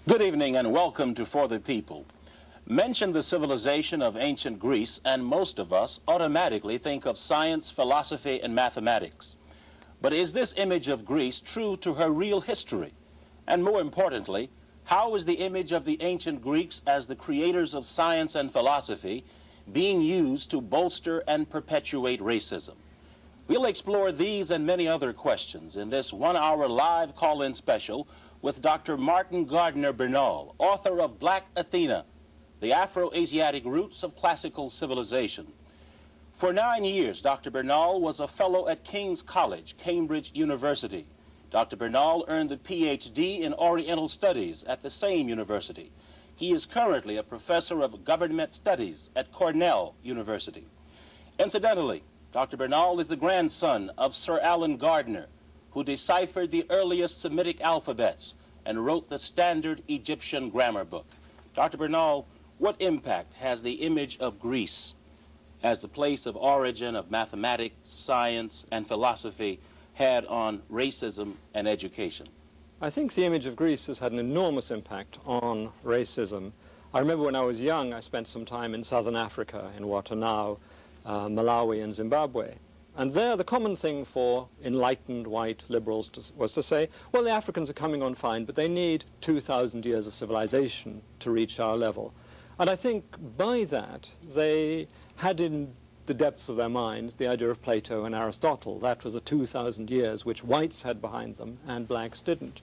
Good evening and welcome to For the People. Mention the civilization of ancient Greece and most of us automatically think of science, philosophy, and mathematics. But is this image of Greece true to her real history? And more importantly, how is the image of the ancient Greeks as the creators of science and philosophy being used to bolster and perpetuate racism? We'll explore these and many other questions in this one-hour live call-in special with Dr. Martin Gardner Bernal, author of Black Athena, The Afro-Asiatic Roots of Classical Civilization. For 9 years, Dr. Bernal was a fellow at King's College, Cambridge University. Dr. Bernal earned the PhD in Oriental Studies at the same university. He is currently a professor of government studies at Cornell University. Incidentally, Dr. Bernal is the grandson of Sir Alan Gardner, who deciphered the earliest Semitic alphabets and wrote the standard Egyptian grammar book. Dr. Bernal, what impact has the image of Greece as the place of origin of mathematics, science, and philosophy had on racism and education? I think the image of Greece has had an enormous impact on racism. I remember when I was young, I spent some time in southern Africa, in what are now Malawi and Zimbabwe. And there, the common thing for enlightened white liberals was to say, well, the Africans are coming on fine, but they need 2,000 years of civilization to reach our level. And I think by that, they had in the depths of their minds the idea of Plato and Aristotle. That was the 2,000 years which whites had behind them and blacks didn't.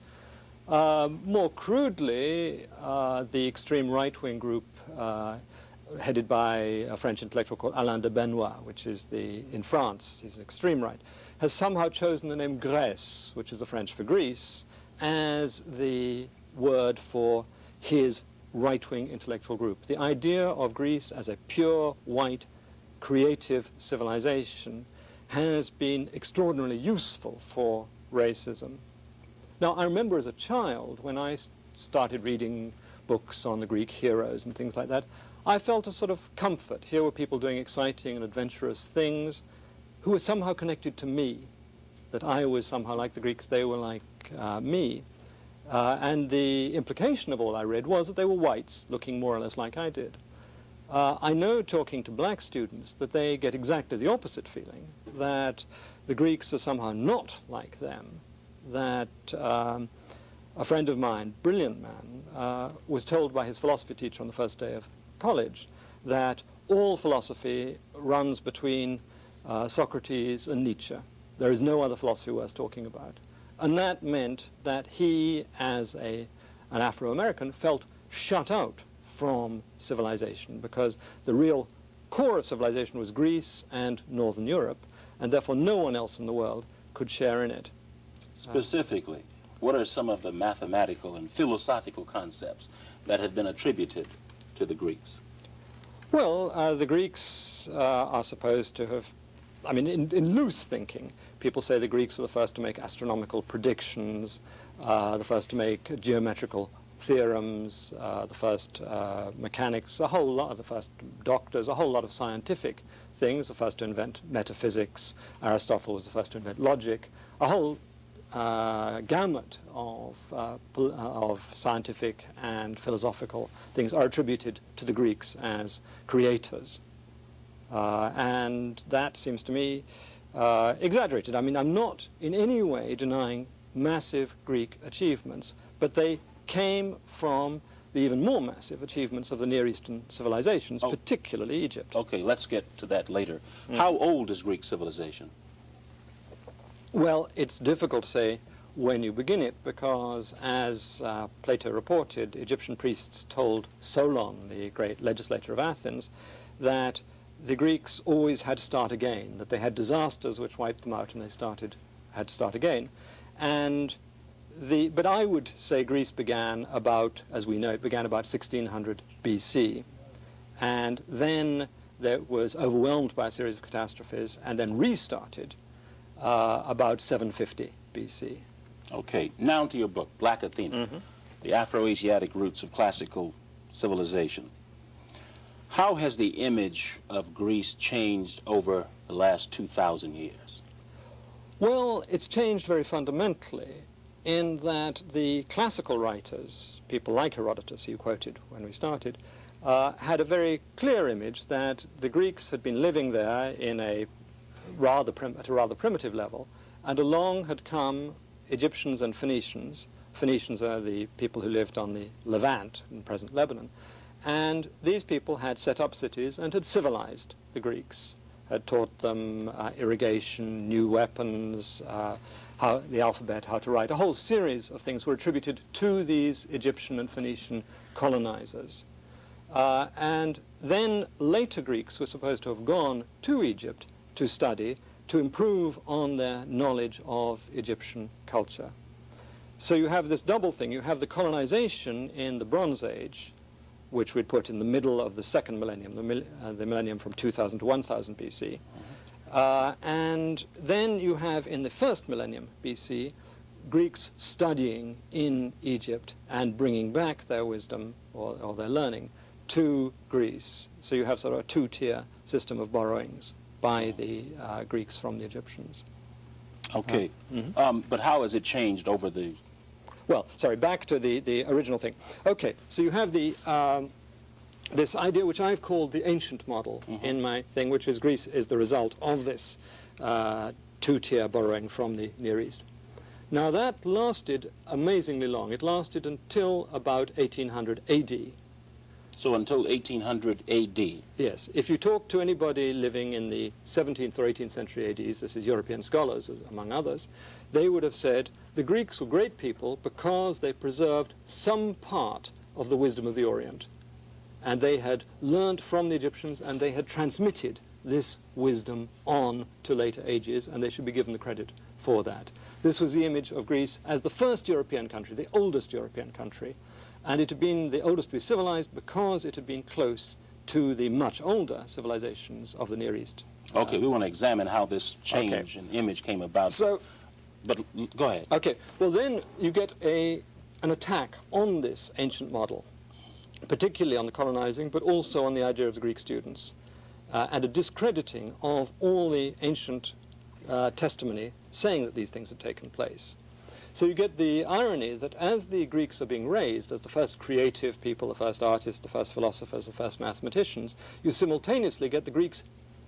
More crudely, the extreme right-wing group headed by a French intellectual called Alain de Benoist, which is in France, he's extreme right, has somehow chosen the name Grèce, which is the French for Greece, as the word for his right-wing intellectual group. The idea of Greece as a pure, white, creative civilization has been extraordinarily useful for racism. Now, I remember as a child, when I started reading books on the Greek heroes and things like that, I felt a sort of comfort. Here were people doing exciting and adventurous things who were somehow connected to me, that I was somehow like the Greeks, they were like me. And the implication of all I read was that they were whites, looking more or less like I did. I know, talking to black students, that they get exactly the opposite feeling, that the Greeks are somehow not like them, that a friend of mine, brilliant man, was told by his philosophy teacher on the first day of college that all philosophy runs between Socrates and Nietzsche. There is no other philosophy worth talking about. And that meant that he, as an Afro-American, felt shut out from civilization because the real core of civilization was Greece and Northern Europe, and therefore no one else in the world could share in it. Specifically, what are some of the mathematical and philosophical concepts that have been attributed to the Greeks? Well, the Greeks are supposed to have, I mean, in loose thinking, people say the Greeks were the first to make astronomical predictions, the first to make geometrical theorems, the first mechanics, a whole lot, the first doctors, a whole lot of scientific things, the first to invent metaphysics. Aristotle was the first to invent logic, a whole gamut of scientific and philosophical things are attributed to the Greeks as creators. And that seems to me exaggerated. I mean, I'm not in any way denying massive Greek achievements, but they came from the even more massive achievements of the Near Eastern civilizations, particularly Egypt. Okay, let's get to that later. How old is Greek civilization? Well, it's difficult to say when you begin it because, as Plato reported, Egyptian priests told Solon, the great legislator of Athens, that the Greeks always had to start again, that they had disasters which wiped them out and they had to start again. But I would say Greece began about, as we know, it began about 1600 BC. And then it was overwhelmed by a series of catastrophes and then restarted about 750 BC. Okay, now to your book, Black Athena, The Afro-Asiatic Roots of Classical Civilization. How has the image of Greece changed over the last 2,000 years? Well, it's changed very fundamentally. in that the classical writers, people like Herodotus, you quoted when we started, had a very clear image that the Greeks had been living there in at a rather primitive level, and along had come Egyptians and Phoenicians. Phoenicians are the people who lived on the Levant in present Lebanon, and these people had set up cities and had civilized the Greeks, had taught them irrigation, new weapons, how the alphabet, how to write. A whole series of things were attributed to these Egyptian and Phoenician colonizers. And then later Greeks were supposed to have gone to Egypt to study, to improve on their knowledge of Egyptian culture. So you have this double thing. You have the colonization in the Bronze Age, which we'd put in the middle of the second millennium, the millennium from 2000 to 1000 BC. And then you have in the first millennium BC, Greeks studying in Egypt and bringing back their wisdom or their learning to Greece. So you have sort of a two-tier system of borrowings by the Greeks from the Egyptians. Okay. But how has it changed over the... Well, sorry, back to the original thing. Okay, so you have the this idea which I've called the ancient model in my thing, which is Greece is the result of this two-tier borrowing from the Near East. Now that lasted amazingly long. It lasted until about 1800 AD. So until 1800 AD. Yes. If you talk to anybody living in the 17th or 18th century ADs, this is European scholars among others, they would have said the Greeks were great people because they preserved some part of the wisdom of the Orient. And they had learned from the Egyptians and they had transmitted this wisdom on to later ages, and they should be given the credit for that. This was the image of Greece as the first European country, the oldest European country. And it had been the oldest to be civilized because it had been close to the much older civilizations of the Near East. Okay, we want to examine how this change in image came about. So, but go ahead. Okay, well then you get an attack on this ancient model, particularly on the colonizing, but also on the idea of the Greek students, and a discrediting of all the ancient testimony saying that these things had taken place. So you get the irony that as the Greeks are being raised as the first creative people, the first artists, the first philosophers, the first mathematicians, you simultaneously get the Greeks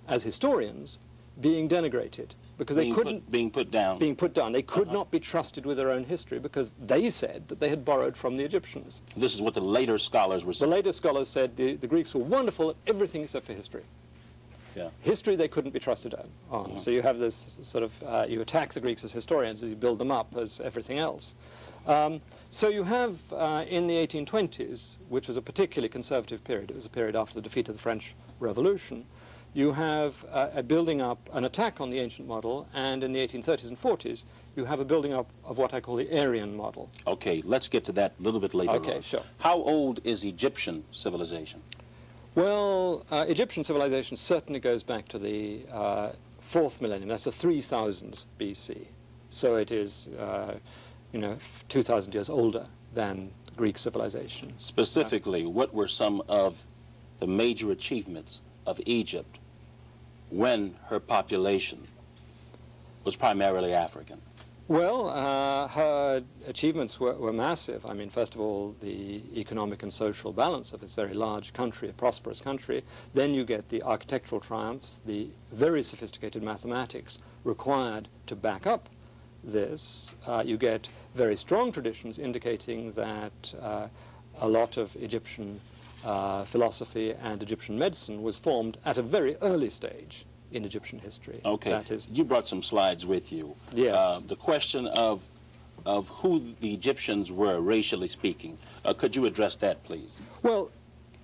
as historians being denigrated because they couldn't... being put down. Being put down. They could not be trusted with their own history because they said that they had borrowed from the Egyptians. This is what the later scholars were saying. The later scholars said the Greeks were wonderful at everything except for history. Yeah. History they couldn't be trusted on. So you have this sort of, you attack the Greeks as historians as you build them up as everything else. So you have in the 1820s, which was a particularly conservative period, it was a period after the defeat of the French Revolution, you have a building up, an attack on the ancient model, and in the 1830s and 40s, you have a building up of what I call the Aryan model. Okay, let's get to that a little bit later. Okay, on. sure. How old is Egyptian civilization? Well, Egyptian civilization certainly goes back to the 4th millennium. That's the 3000s BC. So it is, 2,000 years older than Greek civilization. Specifically, what were some of the major achievements of Egypt when her population was primarily African? Well, her achievements were massive. I mean, first of all, the economic and social balance of this very large country, a prosperous country. Then you get the architectural triumphs, the very sophisticated mathematics required to back up this. You get very strong traditions indicating that a lot of Egyptian philosophy and Egyptian medicine was formed at a very early stage in Egyptian history. Okay, that is, you brought some slides with you. Yes. The question of who the Egyptians were, racially speaking. Could you address that, please? well,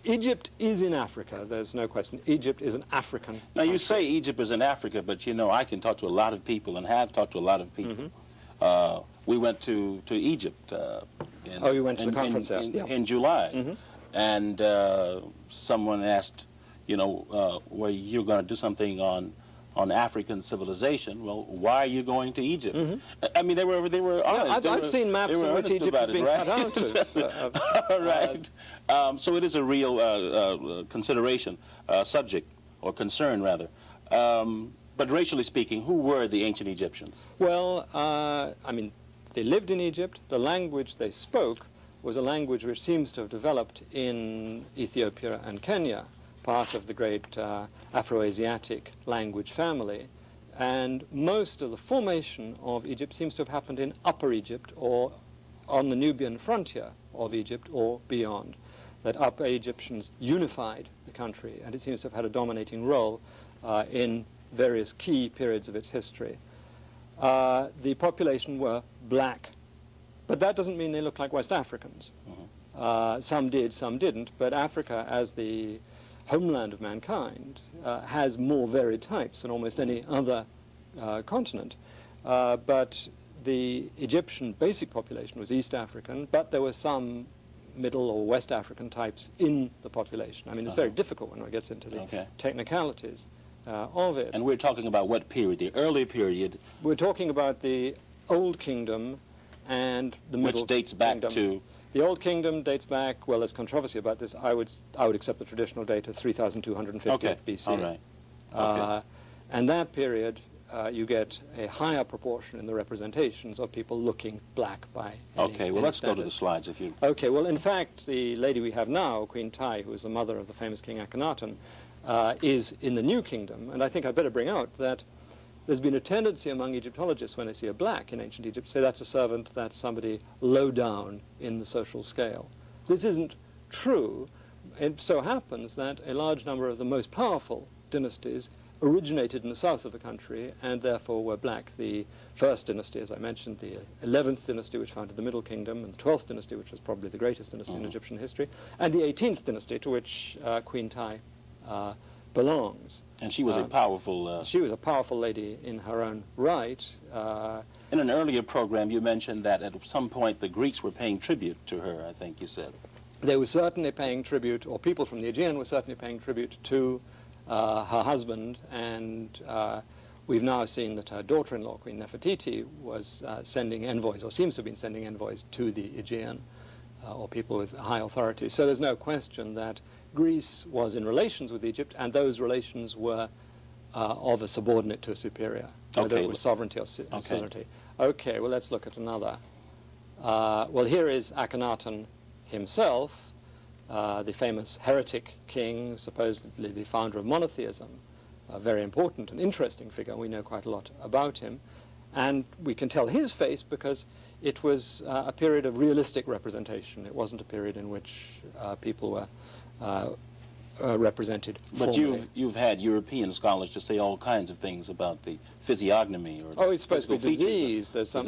Egypt is in Africa, there's no question. Egypt is an African Now, you country. say Egypt is in Africa, but, I can talk to a lot of people and have talked to a lot of people. We went to Egypt. Oh, you went to the conference there? Yeah. In July. And someone asked, were you going to do something on African civilization? Well, why are you going to Egypt? I mean, they were honest. I've seen maps in which Egypt has been cut out of. All right. So it is a real consideration, subject, or concern, rather. But racially speaking, who were the ancient Egyptians? Well, I mean, they lived in Egypt. The language they spoke was a language which seems to have developed in Ethiopia and Kenya, part of the great Afro-Asiatic language family. And most of the formation of Egypt seems to have happened in Upper Egypt or on the Nubian frontier of Egypt or beyond. That Upper Egyptians unified the country, and it seems to have had a dominating role in various key periods of its history. The population were black, but that doesn't mean they look like West Africans. Some did, some didn't, but Africa, as the homeland of mankind, has more varied types than almost any other continent. But the Egyptian basic population was East African, but there were some Middle or West African types in the population. I mean, it's very difficult when it gets into the technicalities of it. And we're talking about what period? The early period? We're talking about the Old Kingdom and the Middle Kingdom. Which dates back to? The Old Kingdom dates back, well, there's controversy about this. I would accept the traditional date of 3,250 BC. All right. And that period, you get a higher proportion in the representations of people looking black by any Well, let's standard. go to the slides if you... Okay, well, in fact, the lady we have now, Queen Tai, who is the mother of the famous King Akhenaten, is in the New Kingdom. And I think I'd better bring out that there's been a tendency among Egyptologists when they see a black in ancient Egypt to say that's a servant, that's somebody low down in the social scale. This isn't true. It so happens that a large number of the most powerful dynasties originated in the south of the country and therefore were black. The first dynasty, as I mentioned, the 11th dynasty, which founded the Middle Kingdom, and the 12th dynasty, which was probably the greatest dynasty in Egyptian history, and the 18th dynasty, to which Queen Tai belongs. And she was a powerful... She was a powerful lady in her own right. In an earlier program, you mentioned that at some point the Greeks were paying tribute to her, I think you said. They were certainly paying tribute, or people from the Aegean were certainly paying tribute to her husband, and we've now seen that her daughter-in-law, Queen Nefertiti, was sending envoys, or seems to have been sending envoys to the Aegean, or people with high authority. So there's no question that Greece was in relations with Egypt, and those relations were of a subordinate to a superior, whether it was sovereignty or suzerainty. Okay, well, let's look at another. Well, here is Akhenaten himself, the famous heretic king, supposedly the founder of monotheism, a very important and interesting figure. We know quite a lot about him. And we can tell his face because it was a period of realistic representation. It wasn't a period in which people were represented formally. But you've had European scholars to say all kinds of things about the physiognomy or it's supposed to be disease. There's some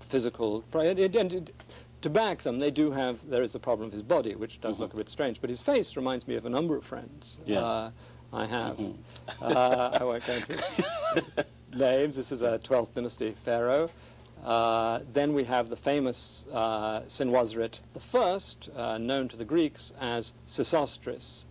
physical... And to back them, there is the problem of his body, which does look a bit strange. But his face reminds me of a number of friends I have. I won't go into names. This is a 12th dynasty pharaoh. Then we have the famous Senwosret I, known to the Greeks as Sesostris,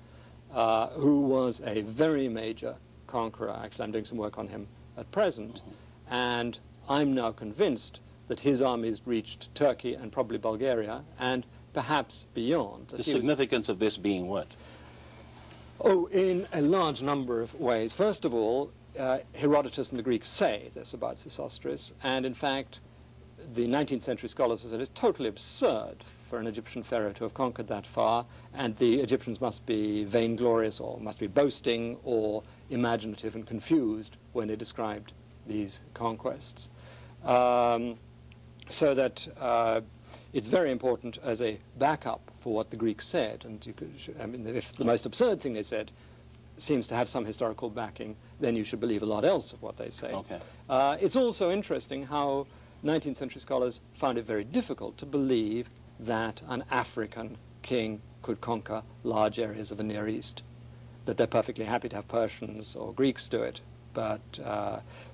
who was a very major conqueror. Actually, I'm doing some work on him at present, and I'm now convinced that his armies reached Turkey and probably Bulgaria, and perhaps beyond. The significance of this being what? Oh, in a large number of ways. First of all, Herodotus and the Greeks say this about Sesostris, and in fact, the 19th century scholars have said it's totally absurd for an Egyptian pharaoh to have conquered that far, and the Egyptians must be vainglorious or must be boasting or imaginative and confused when they described these conquests. So that it's very important as a backup for what the Greeks said. And if the most absurd thing they said seems to have some historical backing, then you should believe a lot else of what they say. It's also interesting how 19th century scholars found it very difficult to believe that an African king could conquer large areas of the Near East, that they're perfectly happy to have Persians or Greeks do it. But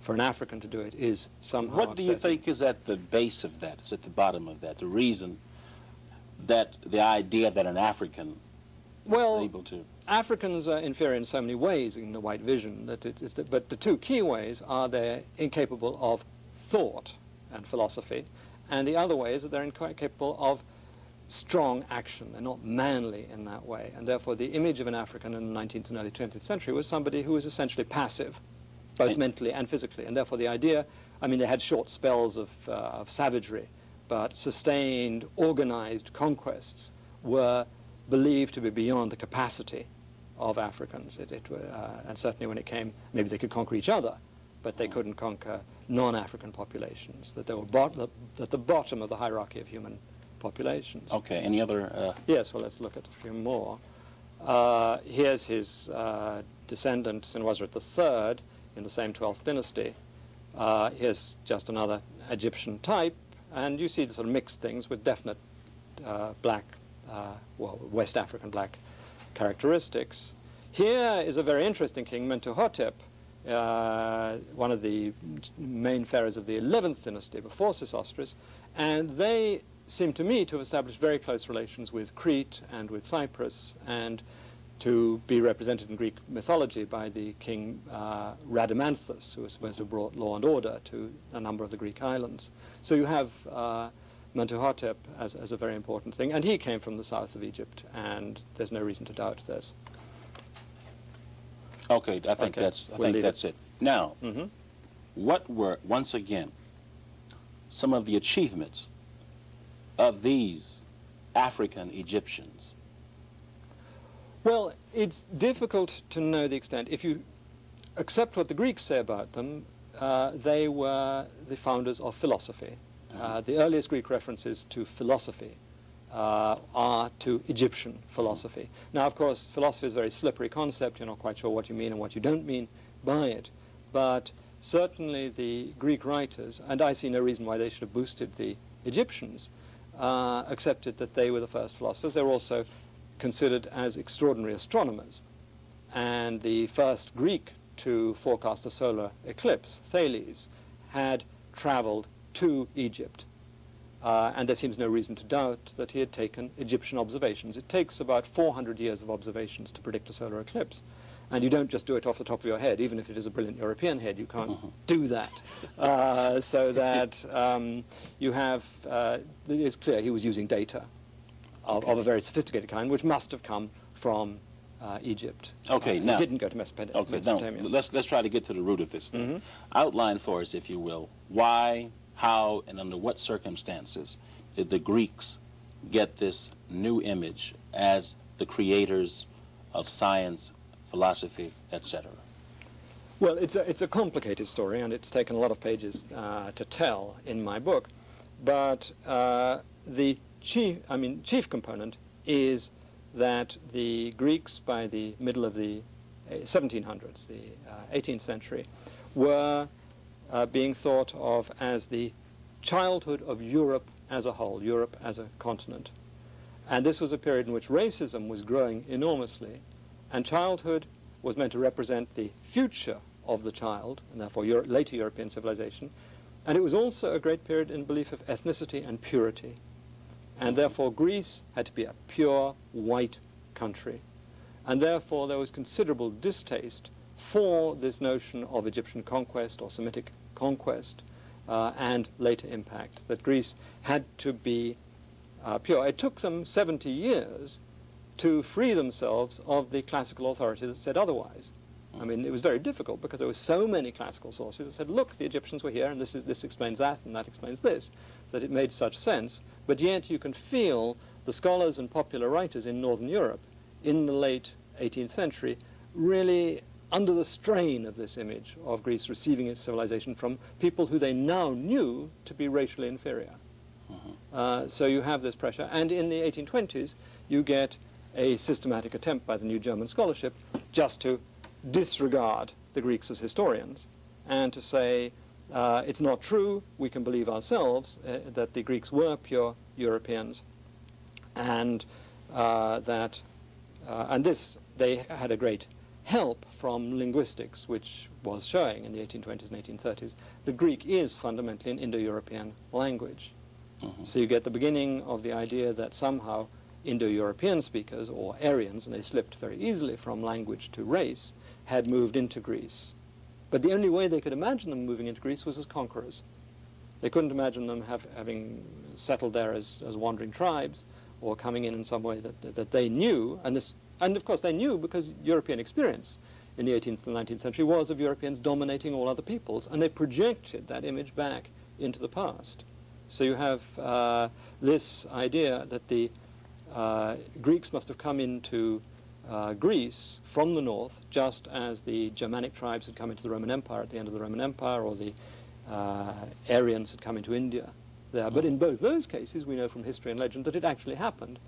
for an African to do it is somehow What do you think is at the base of that, is at the bottom of that, the reason that the idea that an African is able to... Africans are inferior in so many ways in the white vision, but the two key ways are they're incapable of thought and philosophy, and the other way is that they're incapable of strong action. They're not manly in that way, and therefore the image of an African in the 19th and early 20th century was somebody who was essentially passive, both mentally and physically, and therefore the idea I mean, they had short spells of savagery, but sustained, organized conquests were believed to be beyond the capacity of Africans. And certainly when it came, maybe they could conquer each other, but they couldn't conquer non-African populations, that they were at the bottom of the hierarchy of human populations. Okay, any other? Yes, well, let's look at a few more. Here's his descendant, Senwosret III, in the same 12th dynasty. Here's just another Egyptian type, and you see the sort of mixed things with definite black, well, West African black characteristics. Here is a very interesting king, Mentuhotep, one of the main pharaohs of the 11th dynasty before Sesostris, and they seem to me to have established very close relations with Crete and with Cyprus, and to be represented in Greek mythology by the king Rhadamanthus, who was supposed to have brought law and order to a number of the Greek islands. So you have Mentuhotep as a very important thing, and he came from the south of Egypt, and there's no reason to doubt this. Okay, I think that's it. Now, what were, once again, some of the achievements of these African Egyptians? Well, it's difficult to know the extent. If you accept what the Greeks say about them, they were the founders of philosophy. The earliest Greek references to philosophy are to Egyptian philosophy. Now, of course, philosophy is a very slippery concept. You're not quite sure what you mean and what you don't mean by it. But certainly the Greek writers, and I see no reason why they should have boosted the Egyptians, accepted that they were the first philosophers. They were also considered as extraordinary astronomers. And the first Greek to forecast a solar eclipse, Thales, had traveled to Egypt. And there seems no reason to doubt that he had taken Egyptian observations. It takes about 400 years of observations to predict a solar eclipse. And you don't just do it off the top of your head. Even if it is a brilliant European head, you can't do that. So that you have, it's clear he was using data of a very sophisticated kind, which must have come from Egypt. Okay, now he didn't go to Mesopotamia. Now, let's try to get to the root of this thing. Outline for us, if you will, why, how, and under what circumstances did the Greeks get this new image as the creators of science, philosophy, etc.? Well, it's a complicated story, and it's taken a lot of pages to tell in my book. But the chief component is that the Greeks, by the middle of the 1700s, the 18th century, were being thought of as the childhood of Europe as a whole, Europe as a continent. And this was a period in which racism was growing enormously, and childhood was meant to represent the future of the child, and therefore later European civilization. And it was also a great period in belief of ethnicity and purity. And therefore Greece had to be a pure white country. And therefore there was considerable distaste for this notion of Egyptian conquest or Semitic conquest and later impact, that Greece had to be pure. It took them 70 years to free themselves of the classical authority that said otherwise. I mean, it was very difficult because there were so many classical sources that said, look, the Egyptians were here, and this explains that, and that explains this, that it made such sense. But yet you can feel the scholars and popular writers in Northern Europe in the late 18th century really under the strain of this image of Greece receiving its civilization from people who they now knew to be racially inferior. So you have this pressure. And in the 1820s, you get a systematic attempt by the new German scholarship just to disregard the Greeks as historians and to say it's not true, we can believe ourselves that the Greeks were pure Europeans, and and this, they had a great help from linguistics, which was showing in the 1820s and 1830s that Greek is fundamentally an Indo-European language. So you get the beginning of the idea that somehow Indo-European speakers, or Aryans, and they slipped very easily from language to race, had moved into Greece. But the only way they could imagine them moving into Greece was as conquerors. They couldn't imagine them having settled there as wandering tribes, or coming in some way that they knew, and of course they knew because European experience in the 18th and 19th century was of Europeans dominating all other peoples, and they projected that image back into the past. So you have this idea that the Greeks must have come into Greece from the north, just as the Germanic tribes had come into the Roman Empire at the end of the Roman Empire, or the Aryans had come into India there. But in both those cases, we know from history and legend that it actually happened.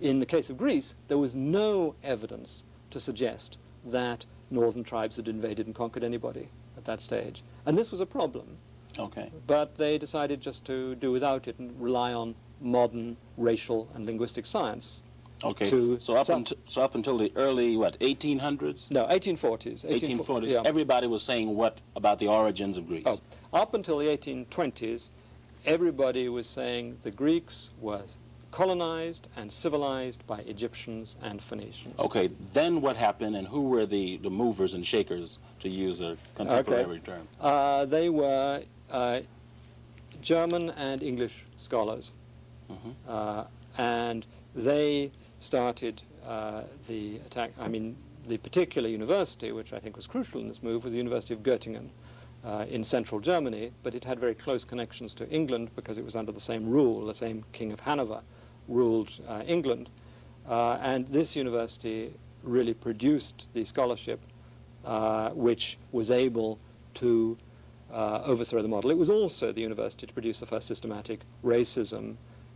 In the case of Greece, there was no evidence to suggest that northern tribes had invaded and conquered anybody at that stage. And this was a problem. Okay. But they decided just to do without it and rely on modern racial and linguistic science. Okay. So up until the early, what, 1800s? No, 1840s. 1840s. Yeah. Everybody was saying what about the origins of Greece? Oh, up until the 1820s, everybody was saying the Greeks were colonized and civilized by Egyptians and Phoenicians. Okay, then what happened, and who were the movers and shakers, to use a contemporary term? They were German and English scholars. And they started the attack. I mean, the particular university, which I think was crucial in this move, was the University of Göttingen in central Germany, but it had very close connections to England because it was under the same rule. The same King of Hanover ruled England. And this university really produced the scholarship which was able to overthrow the model. It was also the university to produce the first systematic racism,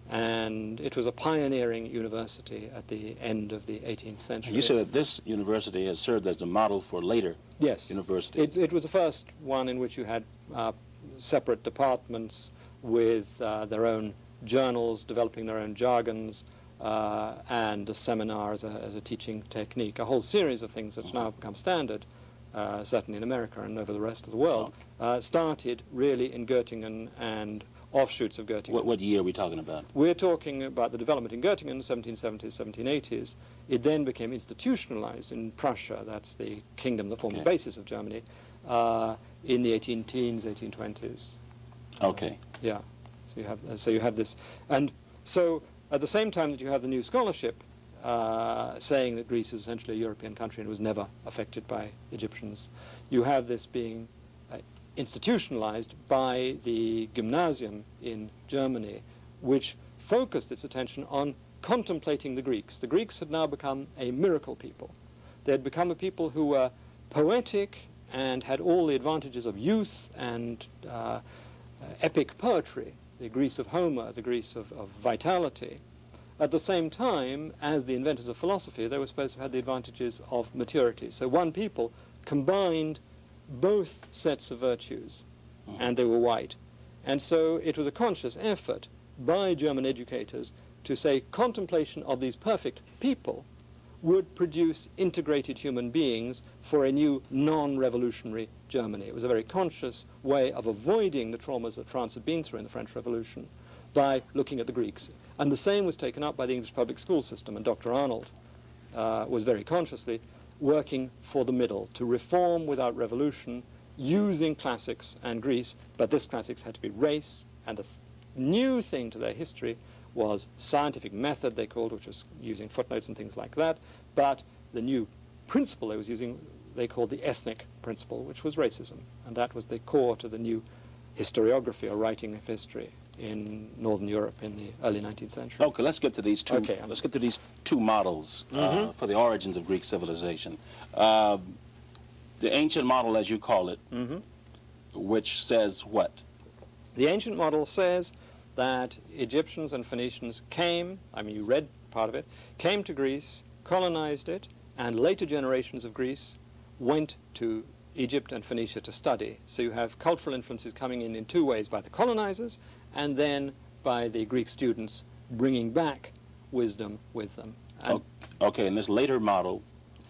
and it was a pioneering university at the end of the 18th century. You said that this university has served as the model for later universities. It was the first one in which you had separate departments with their own journals, developing their own jargons, and a seminar as a teaching technique, a whole series of things that's now become standard, certainly in America and over the rest of the world, started really in Göttingen and offshoots of Göttingen. What year are we talking about? We're talking about the development in Göttingen, 1770s, 1780s. It then became institutionalized in Prussia, that's the kingdom that formed the basis of Germany, in the 18-teens, 1820s. Okay. Yeah, so you have this. And so at the same time that you have the new scholarship saying that Greece is essentially a European country and was never affected by Egyptians, you have this being institutionalized by the gymnasium in Germany, which focused its attention on contemplating the Greeks. The Greeks had now become a miracle people. They had become a people who were poetic and had all the advantages of youth and epic poetry, the Greece of Homer, the Greece of vitality. At the same time, as the inventors of philosophy, they were supposed to have the advantages of maturity. So one people combined both sets of virtues, and they were white. And so it was a conscious effort by German educators to say contemplation of these perfect people would produce integrated human beings for a new non-revolutionary Germany. It was a very conscious way of avoiding the traumas that France had been through in the French Revolution by looking at the Greeks. And the same was taken up by the English public school system, and Dr. Arnold was very consciously working for the middle, to reform without revolution, using classics and Greece, but this classics had to be race, and a new thing to their history was scientific method, they called, which was using footnotes and things like that, but the new principle they was using, they called the ethnic principle, which was racism, and that was the core to the new historiography or writing of history in Northern Europe in the early 19th century. Okay, let's get to these two. Okay, let's get to these two models for the origins of Greek civilization. The ancient model, as you call it, which says what? The ancient model says that Egyptians and Phoenicians came, I mean, you read part of it, came to Greece, colonized it, and later generations of Greece went to Egypt and Phoenicia to study. So you have cultural influences coming in two ways, by the colonizers and then by the Greek students bringing back wisdom with them. And okay, and this later model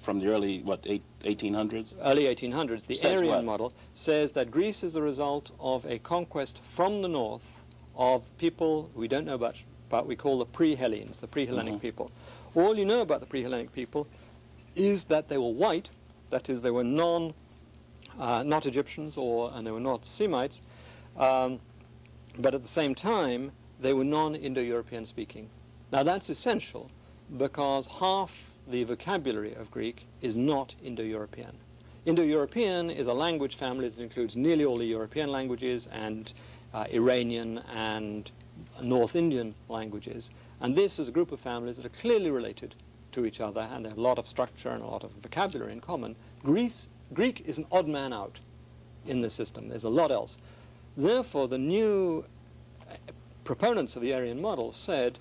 from the early, 1800s? Early 1800s, the Says Aryan what? model says that Greece is the result of a conquest from the north of people we don't know about, but we call the pre-Hellenes, the pre-Hellenic people. All you know about the pre-Hellenic people is that they were white, that is, they were not Egyptians and they were not Semites, but at the same time, they were non-Indo-European speaking. Now that's essential because half the vocabulary of Greek is not Indo-European. Indo-European is a language family that includes nearly all the European languages and Iranian and North Indian languages. And this is a group of families that are clearly related to each other, and they have a lot of structure and a lot of vocabulary in common. Greek is an odd man out in the system. There's a lot else. Therefore, the new proponents of the Aryan model said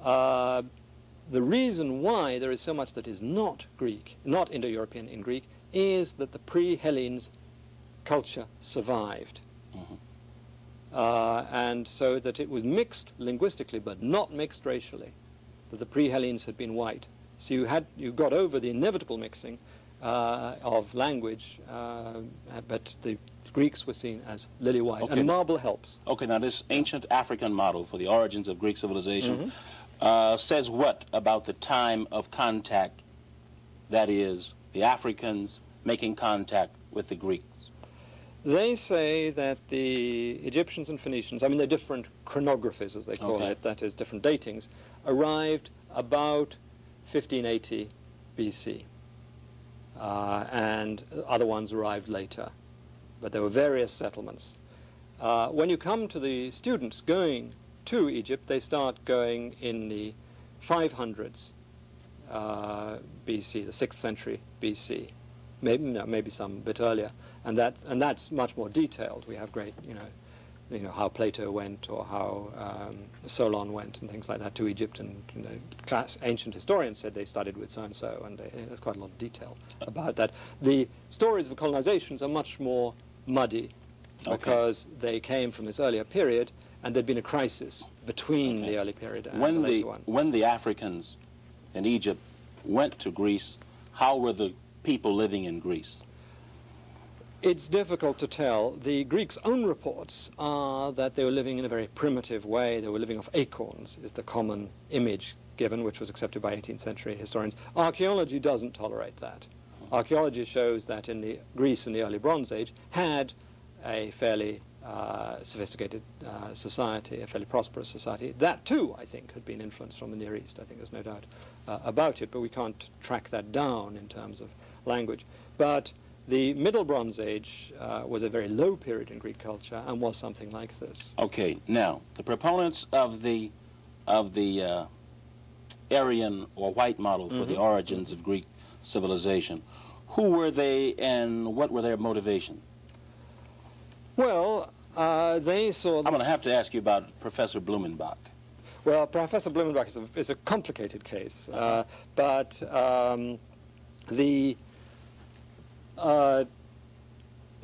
the reason why there is so much that is not Greek, not Indo-European in Greek, is that the pre-Hellenes culture survived. And so that it was mixed linguistically but not mixed racially, that the pre-Hellenes had been white. So you got over the inevitable mixing of language, but the Greeks were seen as lily white, and marble helps. Okay, now this ancient African model for the origins of Greek civilization says what about the time of contact, that is, the Africans making contact with the Greeks? They say that the Egyptians and Phoenicians, I mean, they're different chronographies, as they call it, that is, different datings, arrived about 1580 BC, and other ones arrived later. But there were various settlements. When you come to the students going to Egypt, they start going in the 500s BC, the 6th century BC, maybe some bit earlier, and that's much more detailed. We have great, you know how Plato went or how Solon went and things like that to Egypt, and ancient historians said they studied with so and so, and there's quite a lot of detail about that. The stories of colonizations are much more muddy because they came from this earlier period, and there'd been a crisis between the early period and the later one. When the Africans in Egypt went to Greece, how were the people living in Greece? It's difficult to tell. The Greeks' own reports are that they were living in a very primitive way. They were living off acorns, is the common image given, which was accepted by 18th century historians. Archaeology doesn't tolerate that. Archaeology shows that Greece in the early Bronze Age had a fairly sophisticated society, a fairly prosperous society. That too, I think, had been influenced from the Near East. I think there's no doubt about it, but we can't track that down in terms of language. But the Middle Bronze Age was a very low period in Greek culture and was something like this. Okay, now, the proponents of the Aryan or white model for the origins of Greek civilization, who were they and what were their motivation? Well, they saw... I'm going to have to ask you about Professor Blumenbach. Well, Professor Blumenbach is a complicated case, but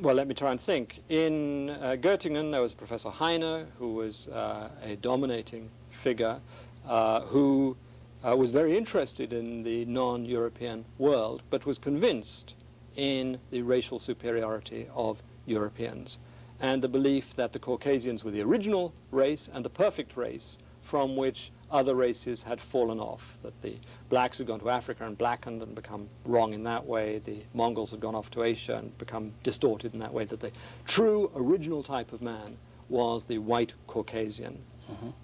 well, let me try and think. In Göttingen, there was Professor Heine, who was a dominating figure, who was very interested in the non-European world, but was convinced in the racial superiority of Europeans, and the belief that the Caucasians were the original race and the perfect race from which other races had fallen off, that the blacks had gone to Africa and blackened and become wrong in that way, the Mongols had gone off to Asia and become distorted in that way, that the true original type of man was the white Caucasian.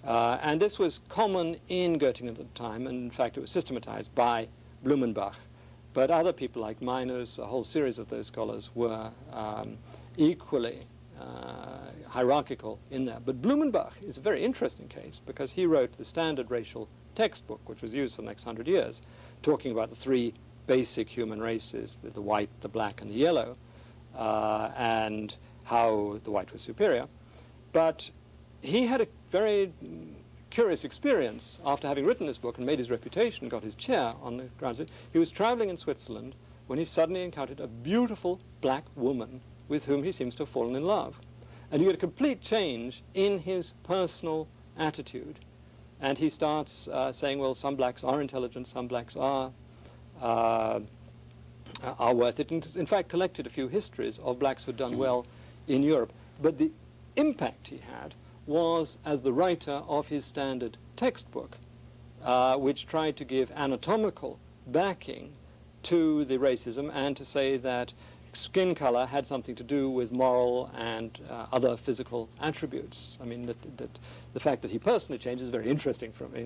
And this was common in Göttingen at the time, and in fact it was systematized by Blumenbach. But other people like Meiners, a whole series of those scholars, were equally hierarchical in there. But Blumenbach is a very interesting case because he wrote the standard racial textbook, which was used for the next 100 years, talking about the three basic human races, the white, the black, and the yellow, and how the white was superior. But he had a very curious experience after having written this book and made his reputation, got his chair on the grounds of it. He was traveling in Switzerland when he suddenly encountered a beautiful black woman with whom he seems to have fallen in love. And you get a complete change in his personal attitude. And he starts saying, well, some blacks are intelligent, some blacks are worth it. And in fact, collected a few histories of blacks who had done well in Europe. But the impact he had was as the writer of his standard textbook, which tried to give anatomical backing to the racism and to say that skin color had something to do with moral and other physical attributes. I mean, the fact that he personally changed is very interesting for me,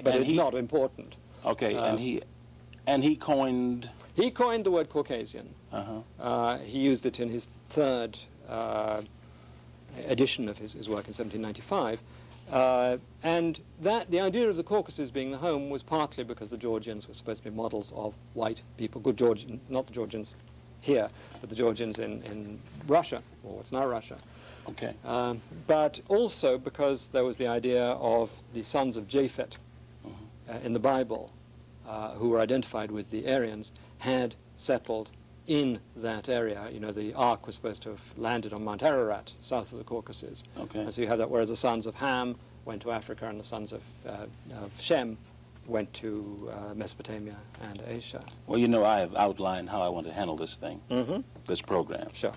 but it's not important. Okay, and he coined... He coined the word Caucasian, He used it in his third edition of his work in 1795. And the idea of the Caucasus being the home was partly because the Georgians were supposed to be models of white people, good Georgian, not the Georgians here, but the Georgians in Russia, or what's now Russia. Okay. But also because there was the idea of the sons of Japhet in the Bible, who were identified with the Aryans, had settled in that area. You know, the Ark was supposed to have landed on Mount Ararat, south of the Caucasus. Okay. And so you have that, whereas the sons of Ham went to Africa and the sons of Shem went to Mesopotamia and Asia. Well, you know, I have outlined how I want to handle this thing, this program. Sure.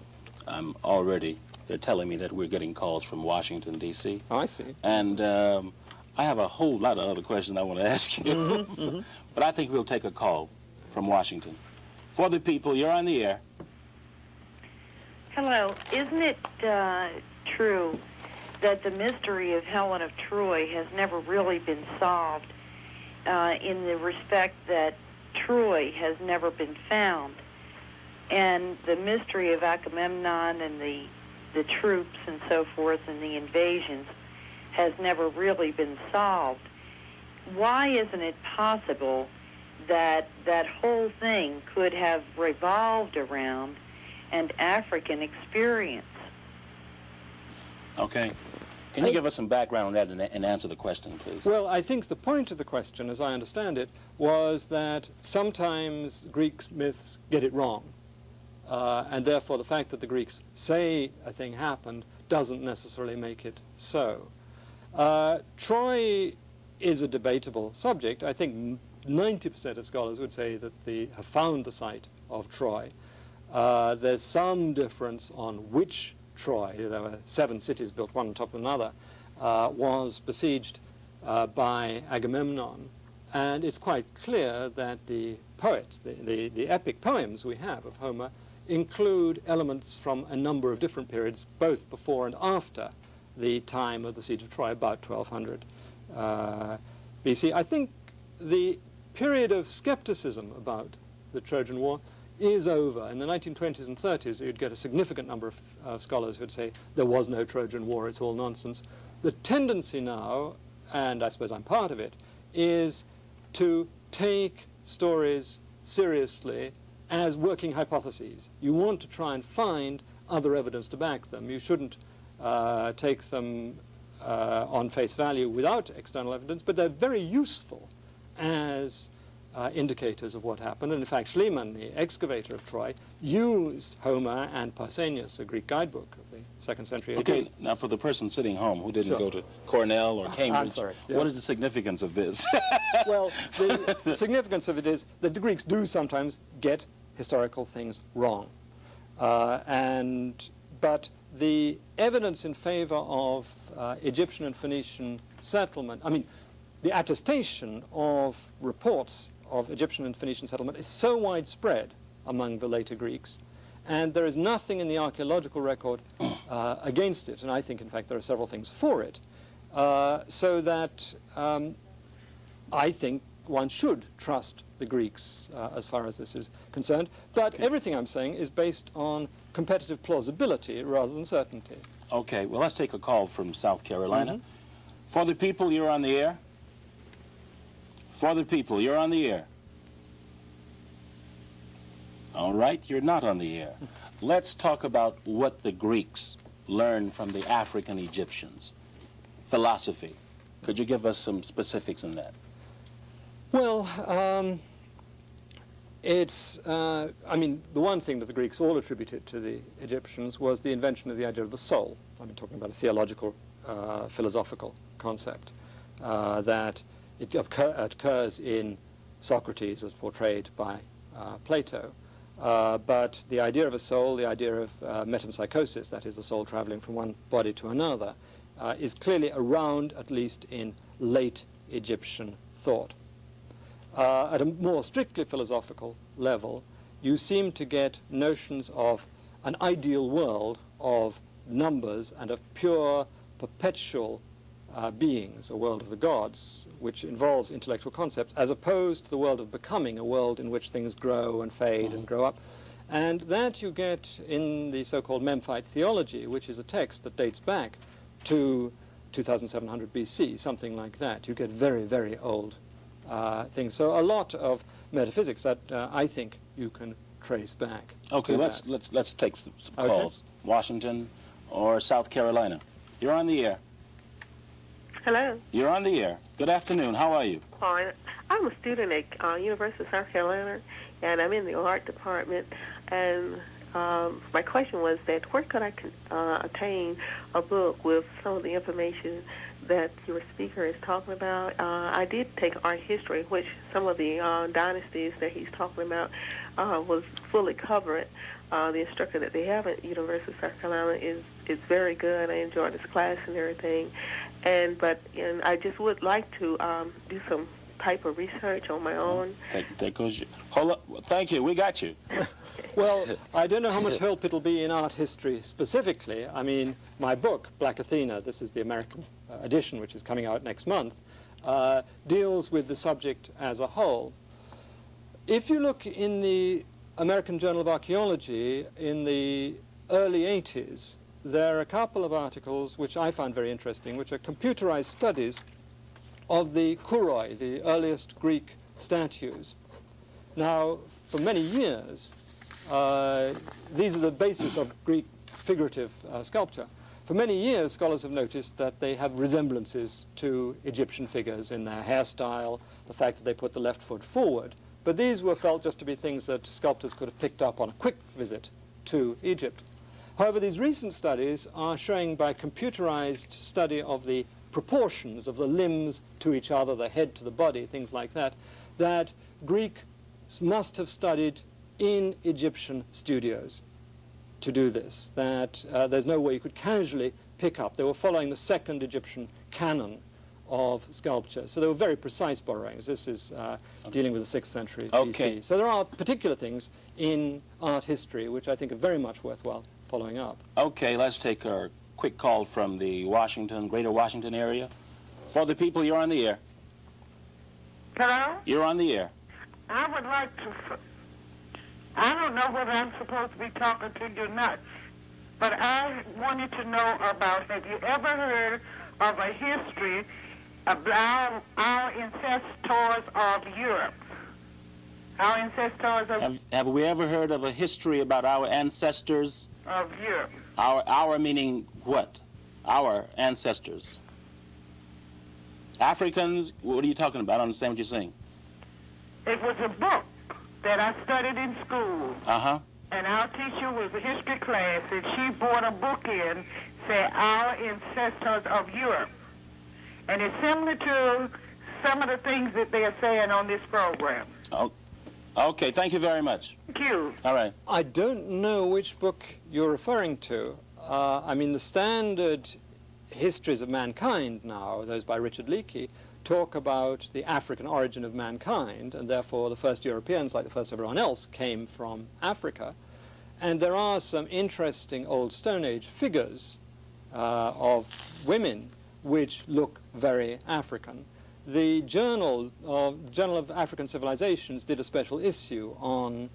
I'm already, they're telling me that we're getting calls from Washington, D.C. Oh, I see. And I have a whole lot of other questions I want to ask you. But I think we'll take a call from Washington. For the people, you're on the air. Hello. Isn't it true that the mystery of Helen of Troy has never really been solved in the respect that Troy has never been found? And the mystery of Agamemnon and the troops and so forth and the invasions has never really been solved. Why isn't it possible that that whole thing could have revolved around an African experience? Okay. Can you give us some background on that and answer the question, please? Well, I think the point of the question, as I understand it, was that sometimes Greek myths get it wrong. And therefore the fact that the Greeks say a thing happened doesn't necessarily make it so. Troy is a debatable subject. I think 90% of scholars would say that they have found the site of Troy. There's some difference on which Troy, there were 7 cities built one on top of another, was besieged by Agamemnon. And it's quite clear that the poets, the epic poems we have of Homer, include elements from a number of different periods, both before and after the time of the siege of Troy, about 1200 BC. I think the period of skepticism about the Trojan War is over. In the 1920s and 30s, you'd get a significant number of scholars who would say there was no Trojan War, it's all nonsense. The tendency now, and I suppose I'm part of it, is to take stories seriously as working hypotheses. You want to try and find other evidence to back them. You shouldn't take them on face value without external evidence, but they're very useful as indicators of what happened. And in fact, Schliemann, the excavator of Troy, used Homer and Pausanias, a Greek guidebook of the 2nd century AD. Okay, now for the person sitting home who didn't Sure. go to Cornell or Cambridge, I'm sorry. Yeah. what is the significance of this? Well, the significance of it is that the Greeks do sometimes get historical things wrong. But the evidence in favor of Egyptian and Phoenician settlement, I mean, the attestation of reports of Egyptian and Phoenician settlement is so widespread among the later Greeks, and there is nothing in the archaeological record against it, and I think, in fact, there are several things for it, so that I think one should trust the Greeks as far as this is concerned. But everything I'm saying is based on competitive plausibility rather than certainty. Okay, well, let's take a call from South Carolina. For the people, you're on the air. For the people, you're on the air. All right, you're not on the air. Let's talk about what the Greeks learned from the African Egyptians. Philosophy. Could you give us some specifics on that? Well, I mean, the one thing that the Greeks all attributed to the Egyptians was the invention of the idea of the soul. I'm talking about a theological, philosophical concept, that it occurs in Socrates as portrayed by Plato. But the idea of a soul, the idea of metempsychosis, that is the soul traveling from one body to another, is clearly around, at least in late Egyptian thought. At a more strictly philosophical level, you seem to get notions of an ideal world of numbers and of pure, perpetual beings, a world of the gods, which involves intellectual concepts, as opposed to the world of becoming, a world in which things grow and fade and grow up. And that you get in the so-called Memphite theology, which is a text that dates back to 2700 BC, something like that. You get very, very old things. So a lot of metaphysics that I think you can trace back. Okay, let's take some calls. Washington or South Carolina. You're on the air. Hello. You're on the air. Good afternoon. How are you? Fine. I'm a student at University of South Carolina, and I'm in the art department. And my question was that where could I attain a book with some of the information that your speaker is talking about? I did take art history, which some of the dynasties that he's talking about was fully covered. The instructor that they have at University of South Carolina is very good. I enjoyed this class and everything. And I just would like to do some type of research on my own. Hold up. Thank you. We got you. Well, I don't know how much help it'll be in art history specifically. I mean, my book, Black Athena, this is the American edition, which is coming out next month, deals with the subject as a whole. If you look in the American Journal of Archaeology in the early 80s, there are a couple of articles which I found very interesting, which are computerized studies of the kouroi, the earliest Greek statues. Now, for many years, these are the basis of Greek figurative sculpture. For many years, scholars have noticed that they have resemblances to Egyptian figures in their hairstyle, the fact that they put the left foot forward. But these were felt just to be things that sculptors could have picked up on a quick visit to Egypt. However, these recent studies are showing by computerized study of the proportions of the limbs to each other, the head to the body, things like that, that Greeks must have studied in Egyptian studios to do this, that there's no way you could casually pick up. They were following the second Egyptian canon of sculpture. So they were very precise borrowings. This is dealing with the 6th century BC. So there are particular things in art history which I think are very much worthwhile following up. Okay, let's take a quick call from the Greater Washington area. For the people, you're on the air. Hello? You're on the air. I would like to, I don't know whether I'm supposed to be talking to you nuts, but I wanted to know about, have you ever heard of a history about our ancestors of Europe? Our ancestors of... Have we ever heard of a history about our ancestors? Of Europe. Our meaning what? Our ancestors. Africans? What are you talking about? I don't understand what you're saying. It was a book that I studied in school. Uh-huh. And our teacher was a history class, and she brought a book in, said, Our Ancestors of Europe. And it's similar to some of the things that they are saying on this program. Oh, okay, thank you very much. Thank you. All right. I don't know which book you're referring to. I mean, the standard histories of mankind now, those by Richard Leakey, talk about the African origin of mankind, and therefore the first Europeans, like the first everyone else, came from Africa. And there are some interesting old Stone Age figures of women which look very African. The Journal of African Civilizations did a special issue on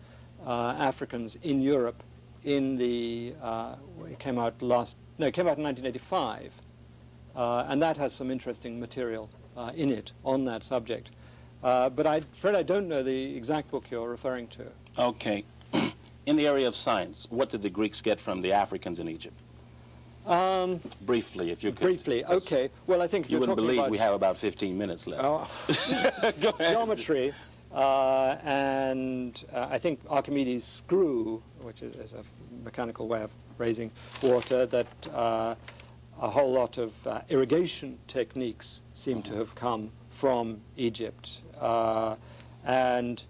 Africans in Europe in the, it came out in 1985, and that has some interesting material in it on that subject. But I'm afraid I don't know the exact book you're referring to. Okay. In the area of science, what did the Greeks get from the Africans in Egypt? Briefly, if you could. Briefly, okay. Well, I think you wouldn't believe we have about 15 minutes left. Go ahead. Geometry, and I think Archimedes' screw, which is a mechanical way of raising water, that a whole lot of irrigation techniques seem to have come from Egypt. And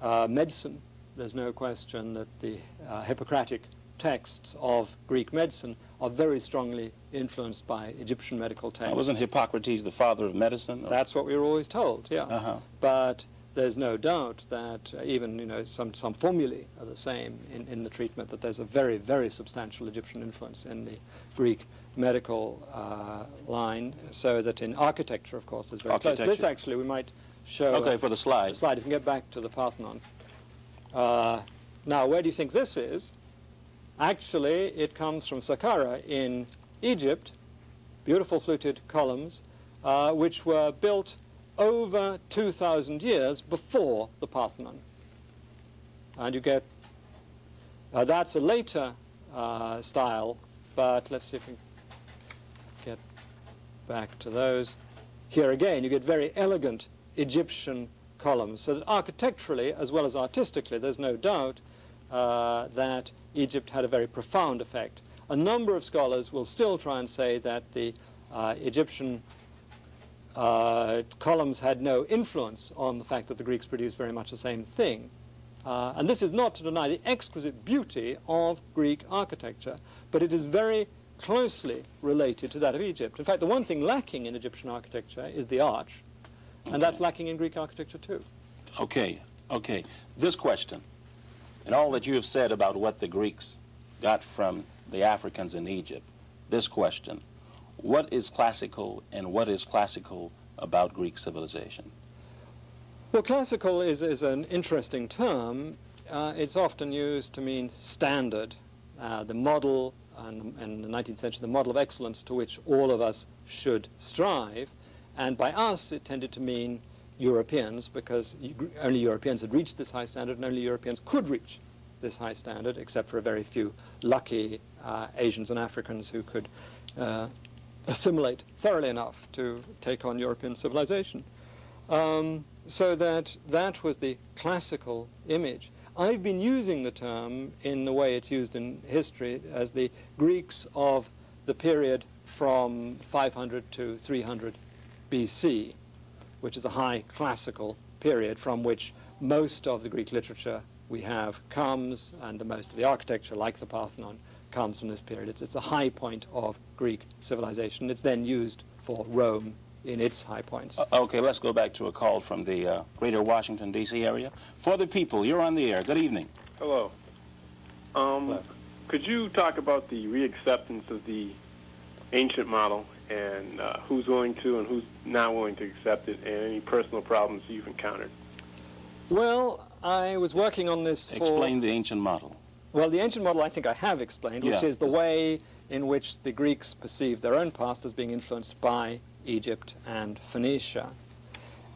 medicine, there's no question that the Hippocratic texts of Greek medicine are very strongly influenced by Egyptian medical texts. Wasn't Hippocrates the father of medicine? That's what we were always told, yeah. But there's no doubt that even some formulae are the same in the treatment, that there's a very, very substantial Egyptian influence in the Greek medical line, so that in architecture, of course, there's very close. This actually we might show... Okay, for the slide. If you can get back to the Parthenon. Now, where do you think this is? Actually, it comes from Saqqara in Egypt, beautiful fluted columns, which were built over 2,000 years before the Parthenon. And you get, that's a later style, but let's see if we can get back to those. Here again, you get very elegant Egyptian columns, so that architecturally as well as artistically, there's no doubt that Egypt had a very profound effect. A number of scholars will still try and say that the Egyptian columns had no influence on the fact that the Greeks produced very much the same thing. And this is not to deny the exquisite beauty of Greek architecture, but it is very closely related to that of Egypt. In fact, the one thing lacking in Egyptian architecture is the arch, and that's lacking in Greek architecture too. Okay. This question, and all that you have said about what the Greeks got from the Africans in Egypt, this question, what is classical and what is classical about Greek civilization? Well, classical is an interesting term. It's often used to mean standard, the model, and in the 19th century, the model of excellence to which all of us should strive. And by us, it tended to mean Europeans, because only Europeans had reached this high standard, and only Europeans could reach this high standard, except for a very few lucky Asians and Africans who could assimilate thoroughly enough to take on European civilization. So that was the classical image. I've been using the term in the way it's used in history as the Greeks of the period from 500 to 300 BC, which is a high classical period from which most of the Greek literature we have comes, and most of the architecture, like the Parthenon, comes from this period. It's a high point of Greek civilization. It's then used for Rome in its high points. Okay, let's go back to a call from the greater Washington, D.C. area. For the people, you're on the air. Good evening. Hello. Hello. Could you talk about the reacceptance of the ancient model and who's willing to and who's not willing to accept it, and any personal problems you've encountered? Well, I was working on this for... Explain the ancient model. Well, the ancient model I think I have explained, which is the way in which the Greeks perceived their own past as being influenced by Egypt and Phoenicia.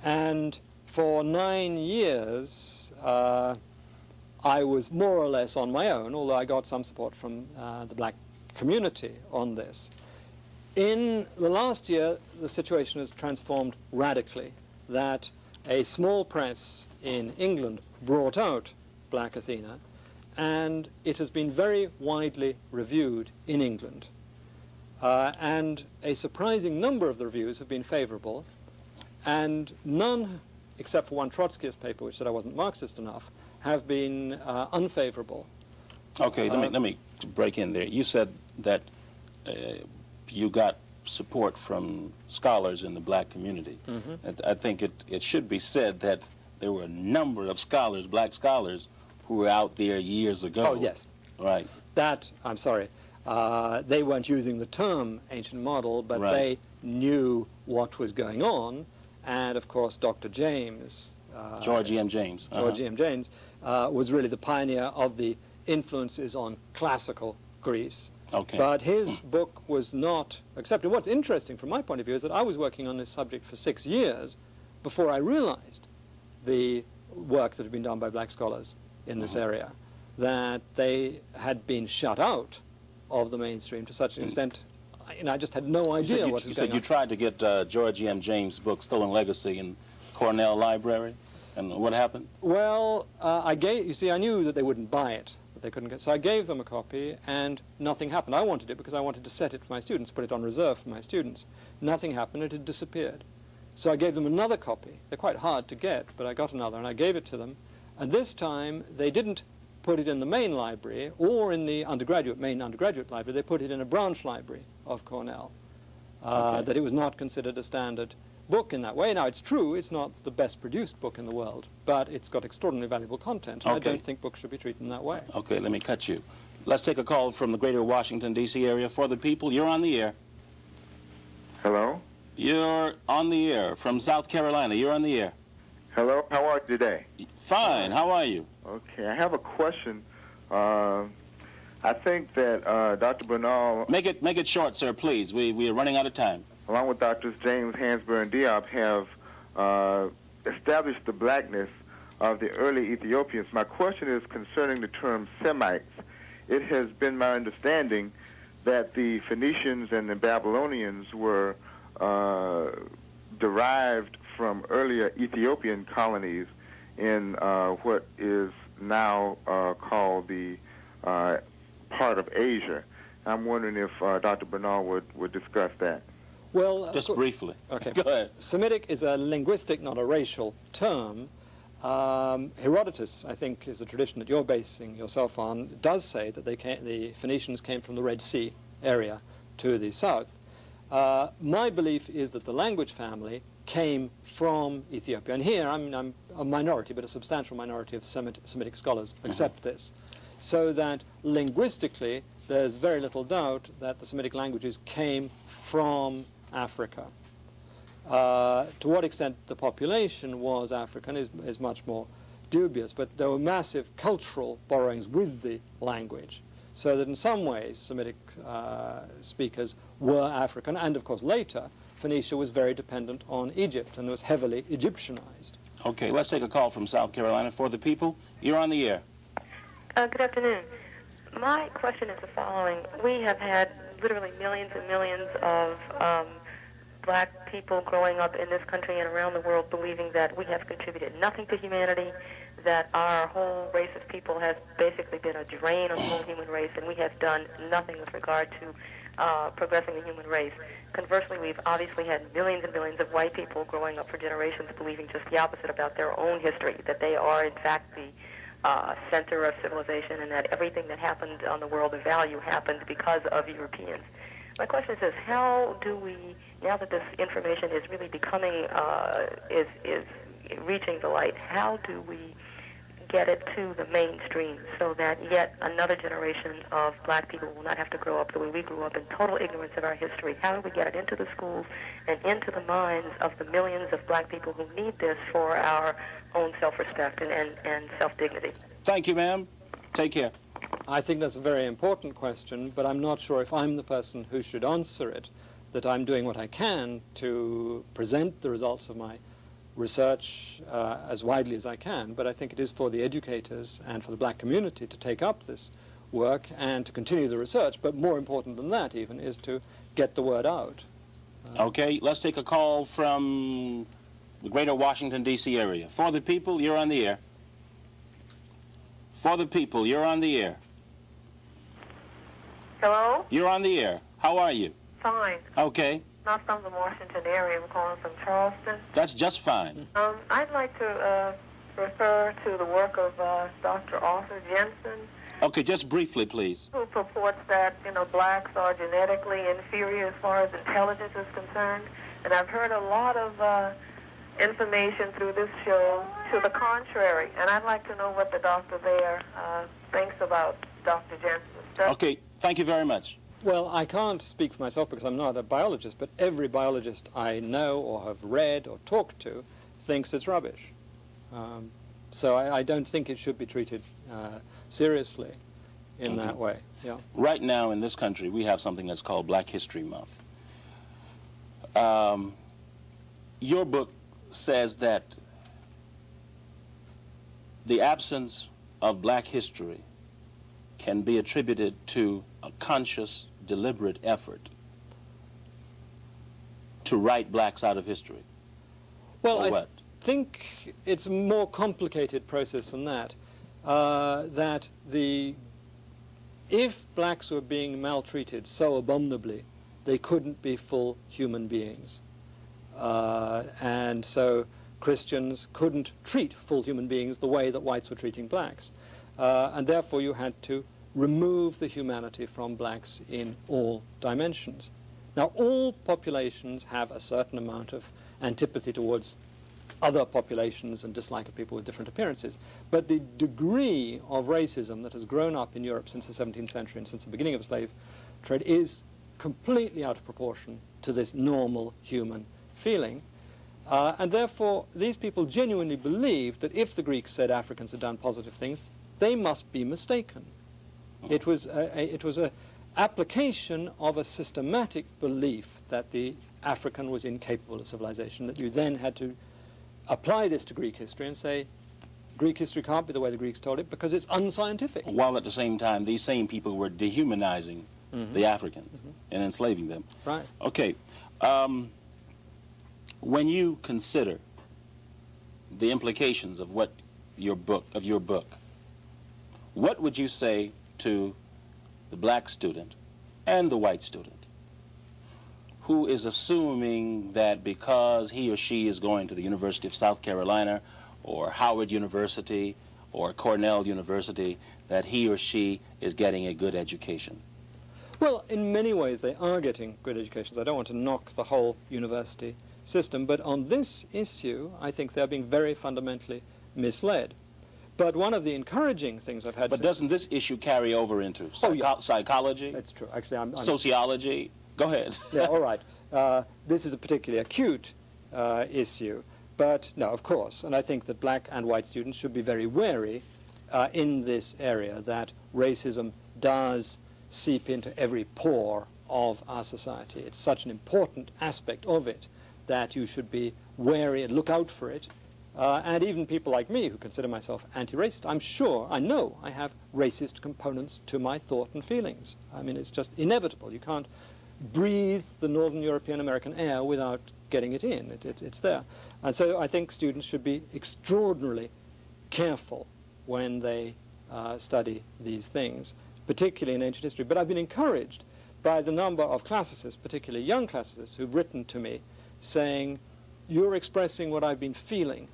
And for 9 years, I was more or less on my own, although I got some support from the black community on this. In the last year, the situation has transformed radically, that a small press in England brought out Black Athena, and it has been very widely reviewed in England. And a surprising number of the reviews have been favorable, and none, except for one Trotskyist paper, which said I wasn't Marxist enough, have been unfavorable. Okay, let me break in there. You said that you got support from scholars in the black community. I think it should be said that there were a number of scholars, black scholars, who were out there years ago. Oh, yes. Right. That, I'm sorry, they weren't using the term ancient model, but they knew what was going on. And, of course, Dr. James... George E.M. James. George E.M. James was really the pioneer of the influences on classical Greece. Okay. But his book was not accepted. What's interesting from my point of view is that I was working on this subject for 6 years before I realized the work that had been done by black scholars in this area, that they had been shut out of the mainstream to such an extent, I just had no idea what was going on. You tried to get George E.M. James' book, Stolen Legacy, in Cornell Library, and what happened? Well, I knew that they wouldn't buy it, that they couldn't get, so I gave them a copy, and nothing happened. I wanted it because I wanted to set it for my students, put it on reserve for my students. Nothing happened, it had disappeared. So I gave them another copy. They're quite hard to get, but I got another, and I gave it to them. And this time, they didn't put it in the main library or in the main undergraduate library. They put it in a branch library of Cornell, that it was not considered a standard book in that way. Now, it's true, it's not the best produced book in the world, but it's got extraordinarily valuable content, and I don't think books should be treated in that way. Okay, let me cut you. Let's take a call from the greater Washington, D.C. area. For the people, you're on the air. Hello? You're on the air from South Carolina. You're on the air. Hello, how are you today? Fine. How are you? Okay, I have a question. I think that Dr. Bernal, Make it short, sir, please. We are running out of time. along with Drs. James, Hansberry, and Diop, have established the blackness of the early Ethiopians. My question is concerning the term Semites. It has been my understanding that the Phoenicians and the Babylonians were derived from earlier Ethiopian colonies in what is now called the part of Asia. I'm wondering if Dr. Bernal would discuss that. Well, Just briefly. Okay. Go ahead. Semitic is a linguistic, not a racial term. Herodotus, I think, is a tradition that you're basing yourself on, does say that the Phoenicians came from the Red Sea area to the south. My belief is that the language family came from Ethiopia. And here, I'm a minority, but a substantial minority of Semitic scholars accept this. So that linguistically, there's very little doubt that the Semitic languages came from Africa. To what extent the population was African is much more dubious, but there were massive cultural borrowings with the language, so that in some ways Semitic speakers were African, and of course later Phoenicia was very dependent on Egypt and was heavily Egyptianized. Okay, let's take a call from South Carolina. For the people, you're on the air. Good afternoon. My question is the following. We have had literally millions and millions of black people growing up in this country and around the world believing that we have contributed nothing to humanity, that our whole race of people has basically been a drain on the whole human race, and we have done nothing with regard to progressing the human race. Conversely, we've obviously had millions and millions of white people growing up for generations believing just the opposite about their own history, that they are in fact the center of civilization and that everything that happened on the world of value happened because of Europeans. My question is, how do we, now that this information is really becoming, is reaching the light, how do we get it to the mainstream so that yet another generation of black people will not have to grow up the way we grew up in total ignorance of our history? How do we get it into the schools and into the minds of the millions of black people who need this for our own self-respect and self-dignity? Thank you, ma'am. Take care. I think that's a very important question, but I'm not sure if I'm the person who should answer it, that I'm doing what I can to present the results of my research as widely as I can, but I think it is for the educators and for the black community to take up this work and to continue the research, but more important than that even is to get the word out. Okay, let's take a call from the greater Washington, D.C. area. For the people, you're on the air. For the people, you're on the air. Hello? You're on the air. How are you? Fine. Okay. Not from the Washington area. I'm calling from Charleston. That's just fine. I'd like to refer to the work of Dr. Arthur Jensen, Okay, just briefly, please. who purports that, blacks are genetically inferior as far as intelligence is concerned. And I've heard a lot of information through this show to the contrary. And I'd like to know what the doctor there thinks about Dr. Jensen's study. Okay, thank you very much. Well, I can't speak for myself because I'm not a biologist, but every biologist I know or have read or talked to thinks it's rubbish. So I don't think it should be treated seriously in that way. Yeah. Right now in this country, we have something that's called Black History Month. Your book says that the absence of black history can be attributed to a conscious, deliberate effort to write blacks out of history. Well, Or I what? think it's a more complicated process than that. If blacks were being maltreated so abominably, they couldn't be full human beings. And so Christians couldn't treat full human beings the way that whites were treating blacks. And therefore you had to remove the humanity from blacks in all dimensions. Now, all populations have a certain amount of antipathy towards other populations and dislike of people with different appearances. But the degree of racism that has grown up in Europe since the 17th century and since the beginning of the slave trade is completely out of proportion to this normal human feeling. And therefore, these people genuinely believed that if the Greeks said Africans had done positive things, they must be mistaken. It was a application of a systematic belief that the African was incapable of civilization, that you then had to apply this to Greek history and say, Greek history can't be the way the Greeks told it because it's unscientific. While at the same time, these same people were dehumanizing the Africans and enslaving them. Right. Okay. When you consider the implications of your book, what would you say to the black student and the white student who is assuming that because he or she is going to the University of South Carolina or Howard University or Cornell University, that he or she is getting a good education? Well, in many ways they are getting good educations. I don't want to knock the whole university system, but on this issue, I think they're being very fundamentally misled. But one of the encouraging things I've had... But doesn't this issue carry over into psychology? That's true. Actually, I'm sociology? Go ahead. Yeah, all right. This is a particularly acute issue. But, no, of course, and I think that black and white students should be very wary in this area, that racism does seep into every pore of our society. It's such an important aspect of it that you should be wary and look out for it. And even people like me who consider myself anti-racist, I know I have racist components to my thought and feelings. I mean, it's just inevitable. You can't breathe the Northern European American air without getting it in. It's there. And so I think students should be extraordinarily careful when they study these things, particularly in ancient history. But I've been encouraged by the number of classicists, particularly young classicists, who've written to me saying, you're expressing what I've been feeling.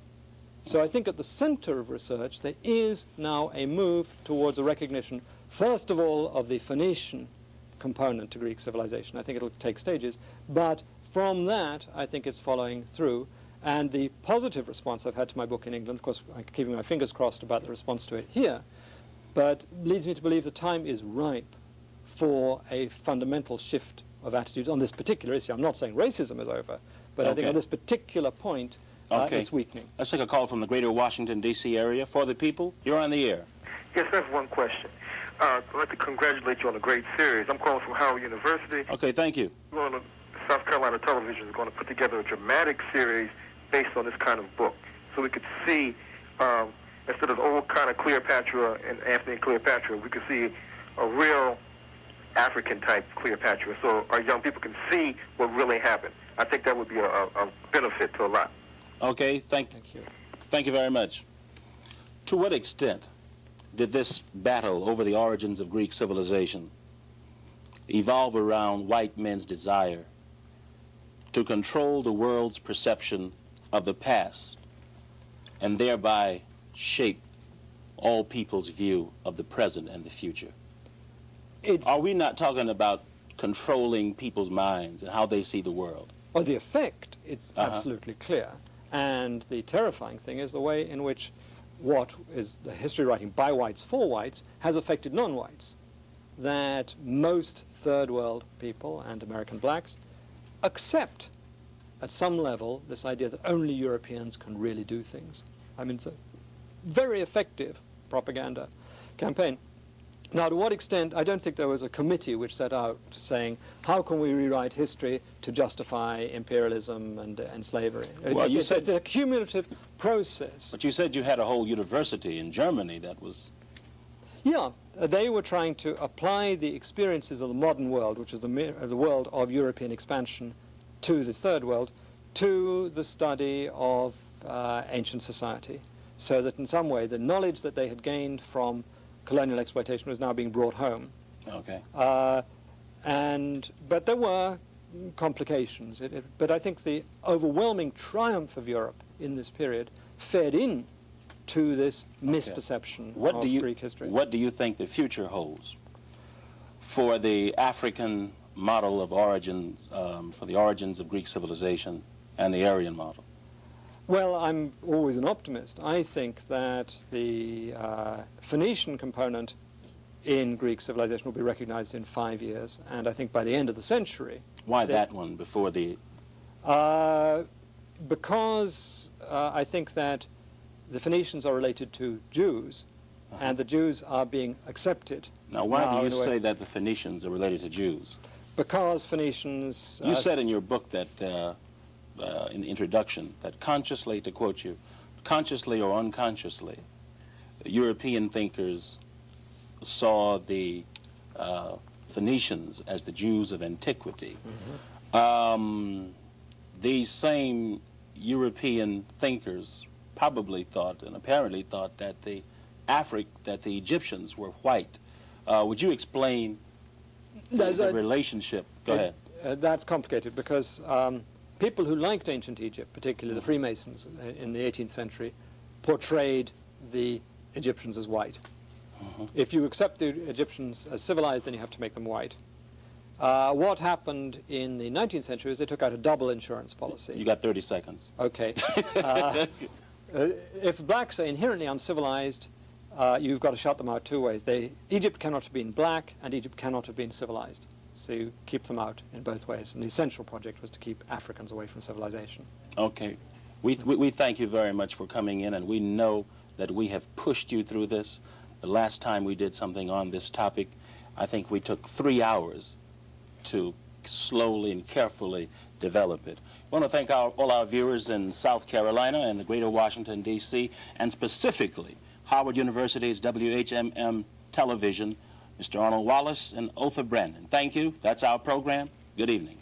So I think at the center of research there is now a move towards a recognition, first of all, of the Phoenician component to Greek civilization. I think it'll take stages, but from that I think it's following through. And the positive response I've had to my book in England, of course I'm keeping my fingers crossed about the response to it here, but leads me to believe the time is ripe for a fundamental shift of attitudes on this particular issue. I'm not saying racism is over, but I think on this particular point, it's weakening. Let's take a call from the greater Washington, D.C. area. For the people, you're on the air. Yes, that's one question. I'd like to congratulate you on a great series. I'm calling from Howard University. Okay, thank you. South Carolina Television is going to put together a dramatic series based on this kind of book. So we could see, instead of the old kind of Cleopatra and Antony and Cleopatra, we could see a real African-type Cleopatra, so our young people can see what really happened. I think that would be a benefit to a lot. Okay, thank you. Thank you very much. To what extent did this battle over the origins of Greek civilization evolve around white men's desire to control the world's perception of the past and thereby shape all people's view of the present and the future? Are we not talking about controlling people's minds and how they see the world? Oh, the effect, it's absolutely clear. And the terrifying thing is the way in which what is the history writing by whites for whites has affected non-whites. That most third world people and American blacks accept at some level this idea that only Europeans can really do things. I mean, it's a very effective propaganda campaign. Now, to what extent, I don't think there was a committee which set out saying, how can we rewrite history to justify imperialism and slavery? Well, it's a cumulative process. But you said you had a whole university in Germany that was... Yeah, they were trying to apply the experiences of the modern world, which is the world of European expansion, to the third world, to the study of ancient society, so that in some way the knowledge that they had gained from colonial exploitation was now being brought home. Okay. But there were complications. But I think the overwhelming triumph of Europe in this period fed in to this misperception of Greek history. What do you think the future holds for the African model of origins, for the origins of Greek civilization and the Aryan model? Well, I'm always an optimist. I think that the Phoenician component in Greek civilization will be recognized in 5 years, and I think by the end of the century... Why that one before the... because I think that the Phoenicians are related to Jews, and the Jews are being accepted. Now, why do you say that the Phoenicians are related to Jews? Because Phoenicians... You said in your book that, in the introduction, that consciously, to quote you, consciously or unconsciously, European thinkers saw the Phoenicians as the Jews of antiquity. These same European thinkers probably thought, and apparently thought, that the Egyptians were white. Would you explain the relationship? Go ahead. That's complicated because people who liked ancient Egypt, particularly the Freemasons in the 18th century, portrayed the Egyptians as white. If you accept the Egyptians as civilized, then you have to make them white. What happened in the 19th century is they took out a double insurance policy. You got 30 seconds. Okay. If blacks are inherently uncivilized, you've got to shut them out two ways. Egypt cannot have been black, and Egypt cannot have been civilized. So you keep them out in both ways. And the essential project was to keep Africans away from civilization. Okay. We thank you very much for coming in, and we know that we have pushed you through this. The last time we did something on this topic, I think we took 3 hours to slowly and carefully develop it. I want to thank all our viewers in South Carolina and the greater Washington, D.C., and specifically Howard University's WHMM television, Mr. Arnold Wallace and Otha Brandon. Thank you. That's our program. Good evening.